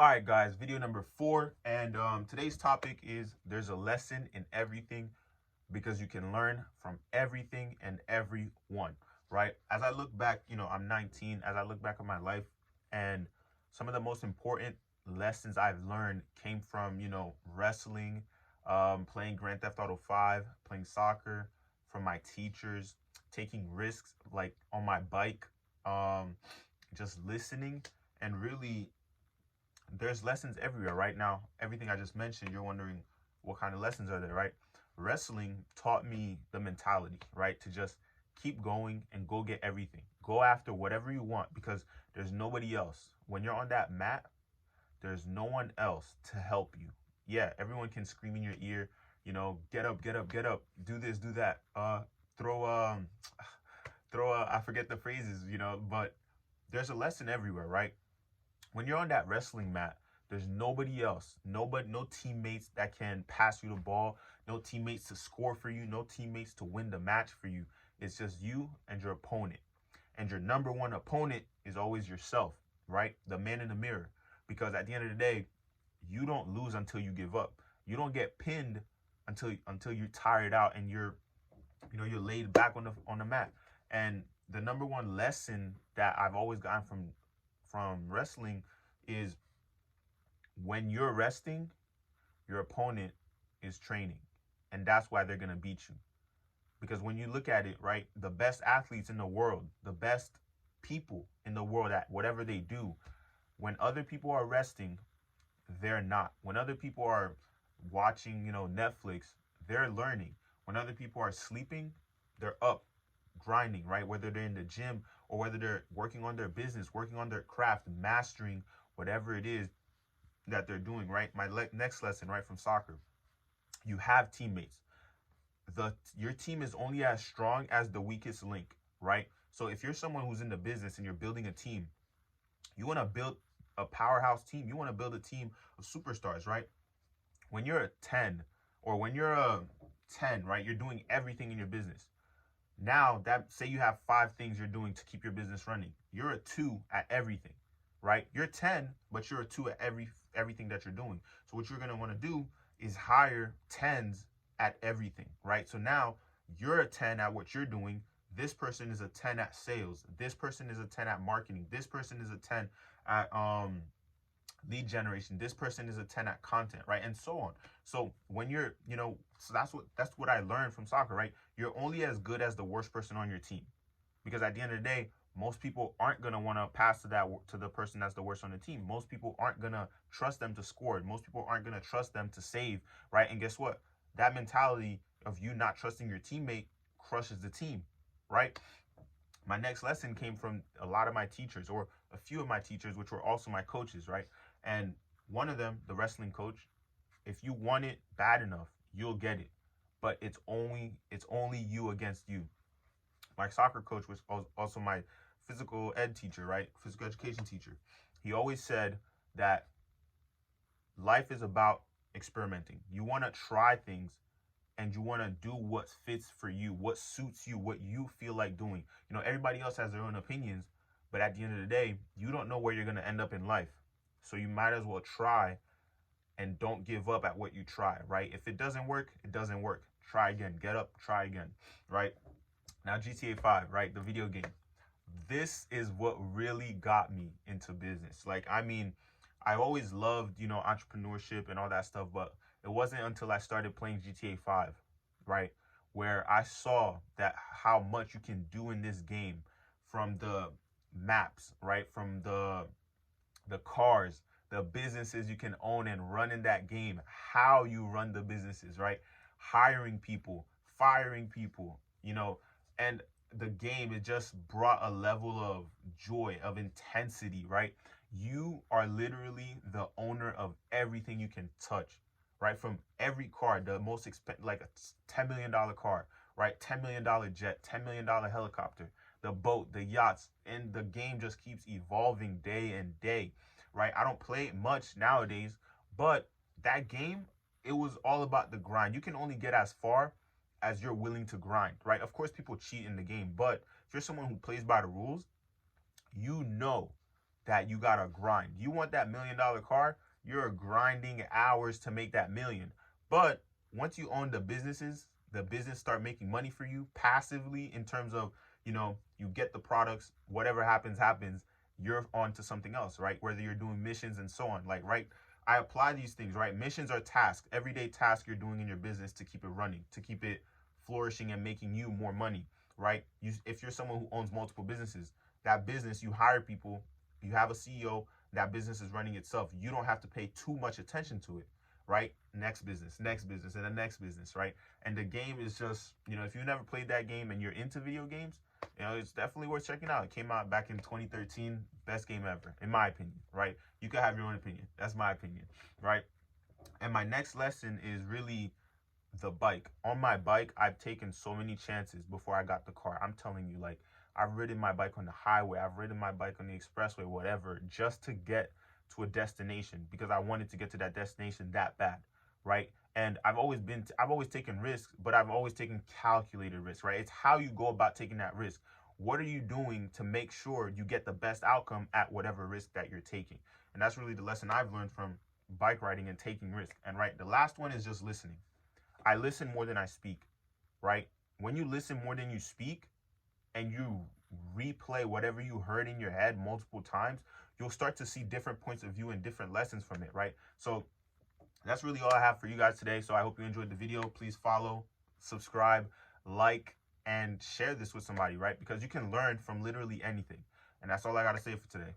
All right, guys, video number 4. And today's topic is there's a lesson in everything because you can learn from everything and everyone, right? As I look back, I'm 19. As I look back on my life, and some of the most important lessons I've learned came from, wrestling, playing Grand Theft Auto 5, playing soccer, from my teachers, taking risks like on my bike, just listening, and really there's lessons everywhere right now. Everything I just mentioned, you're wondering what kind of lessons are there, right? Wrestling taught me the mentality, right? To just keep going and go get everything. Go after whatever you want because there's nobody else. When you're on that mat, there's no one else to help you. Yeah, everyone can scream in your ear, get up, get up, get up, do this, do that. Throw I forget the phrases, but there's a lesson everywhere, right? When you're on that wrestling mat, there's nobody else, no teammates that can pass you the ball, no teammates to score for you, no teammates to win the match for you. It's just you and your opponent. And your number one opponent is always yourself, right? The man in the mirror. Because at the end of the day, you don't lose until you give up. You don't get pinned until you're tired out and you're laid back on the mat. And the number one lesson that I've always gotten from wrestling is when you're resting, your opponent is training. And that's why they're going to beat you. Because when you look at it, right, the best athletes in the world, the best people in the world at whatever they do, when other people are resting, they're not. When other people are watching, Netflix, they're learning. When other people are sleeping, they're up grinding, right? Whether they're in the gym or whether they're working on their business, working on their craft, mastering whatever it is that they're doing, right? My next lesson, right, from soccer, you have teammates. Your team is only as strong as the weakest link, right? So if you're someone who's in the business and you're building a team, you want to build a powerhouse team. You want to build a team of superstars, right? When you're a 10 or when you're a 10, right, you're doing everything in your business. Now, that say you have 5 things you're doing to keep your business running. You're a 2 at everything, right? You're 10, but you're a 2 at everything that you're doing. So what you're going to want to do is hire 10s at everything, right? So now you're a 10 at what you're doing. This person is a 10 at sales. This person is a 10 at marketing. This person is a 10 at lead generation. This person is a 10 at content, right? And so on. So when you're, so that's what I learned from soccer, right? You're only as good as the worst person on your team. Because at the end of the day, most people aren't going to want to pass to the person that's the worst on the team. Most people aren't going to trust them to score. Most people aren't going to trust them to save, right? And guess what? That mentality of you not trusting your teammate crushes the team, right? My next lesson came from a lot of my teachers, or a few of my teachers, which were also my coaches, right? And one of them, the wrestling coach, if you want it bad enough, you'll get it. But it's only you against you. My soccer coach was also my physical ed teacher, right? Physical education teacher. He always said that life is about experimenting. You want to try things and you want to do what fits for you, what suits you, what you feel like doing. Everybody else has their own opinions, but at the end of the day, you don't know where you're going to end up in life. So you might as well try and don't give up at what you try, right? If it doesn't work, it doesn't work. Try again, get up, try again, right? Now GTA 5, right? The video game. This is what really got me into business. I always loved, entrepreneurship and all that stuff, but it wasn't until I started playing GTA 5, right, where I saw that how much you can do in this game, from the maps, right, from the cars, the businesses you can own and run in that game, how you run the businesses, right, hiring people, firing people, and the game, it just brought a level of joy, of intensity, right? You are literally the owner of everything you can touch, right? From every car, the most expensive, like a $10 million car, right? $10 million jet, $10 million helicopter, the boat, the yachts, and the game just keeps evolving day and day, right? I don't play it much nowadays, but that game, it was all about the grind. You can only get as far as you're willing to grind, right? Of course, people cheat in the game, but if you're someone who plays by the rules, you know that you gotta grind. You want that $1 million car, you're grinding hours to make that million. But once you own the businesses, the business start making money for you passively in terms of, you get the products, whatever happens, you're on to something else, right? Whether you're doing missions and so on. Like, right, I apply these things, right? Missions are tasks, everyday tasks you're doing in your business to keep it running, to keep it flourishing and making you more money, right? If you're someone who owns multiple businesses, that business, you hire people, you have a CEO, that business is running itself. You don't have to pay too much attention to it, right? Next business, and the next business, right? And the game is just, if you never played that game and you're into video games, it's definitely worth checking out. It came out back in 2013, best game ever, in my opinion, right? You can have your own opinion. That's my opinion, right? And my next lesson is really the bike. On my bike, I've taken so many chances before I got the car. I'm telling you, like, I've ridden my bike on the highway, I've ridden my bike on the expressway, whatever, just to get to a destination because I wanted to get to that destination that bad, right? And I've always taken risks, but I've always taken calculated risks, right? It's how you go about taking that risk. What are you doing to make sure you get the best outcome at whatever risk that you're taking? And that's really the lesson I've learned from bike riding and taking risk. And right, the last one is just listening. I listen more than I speak, right? When you listen more than you speak and you replay whatever you heard in your head multiple times, you'll start to see different points of view and different lessons from it, right? So that's really all I have for you guys today. So I hope you enjoyed the video. Please follow, subscribe, like, and share this with somebody, right? Because you can learn from literally anything. And that's all I got to say for today.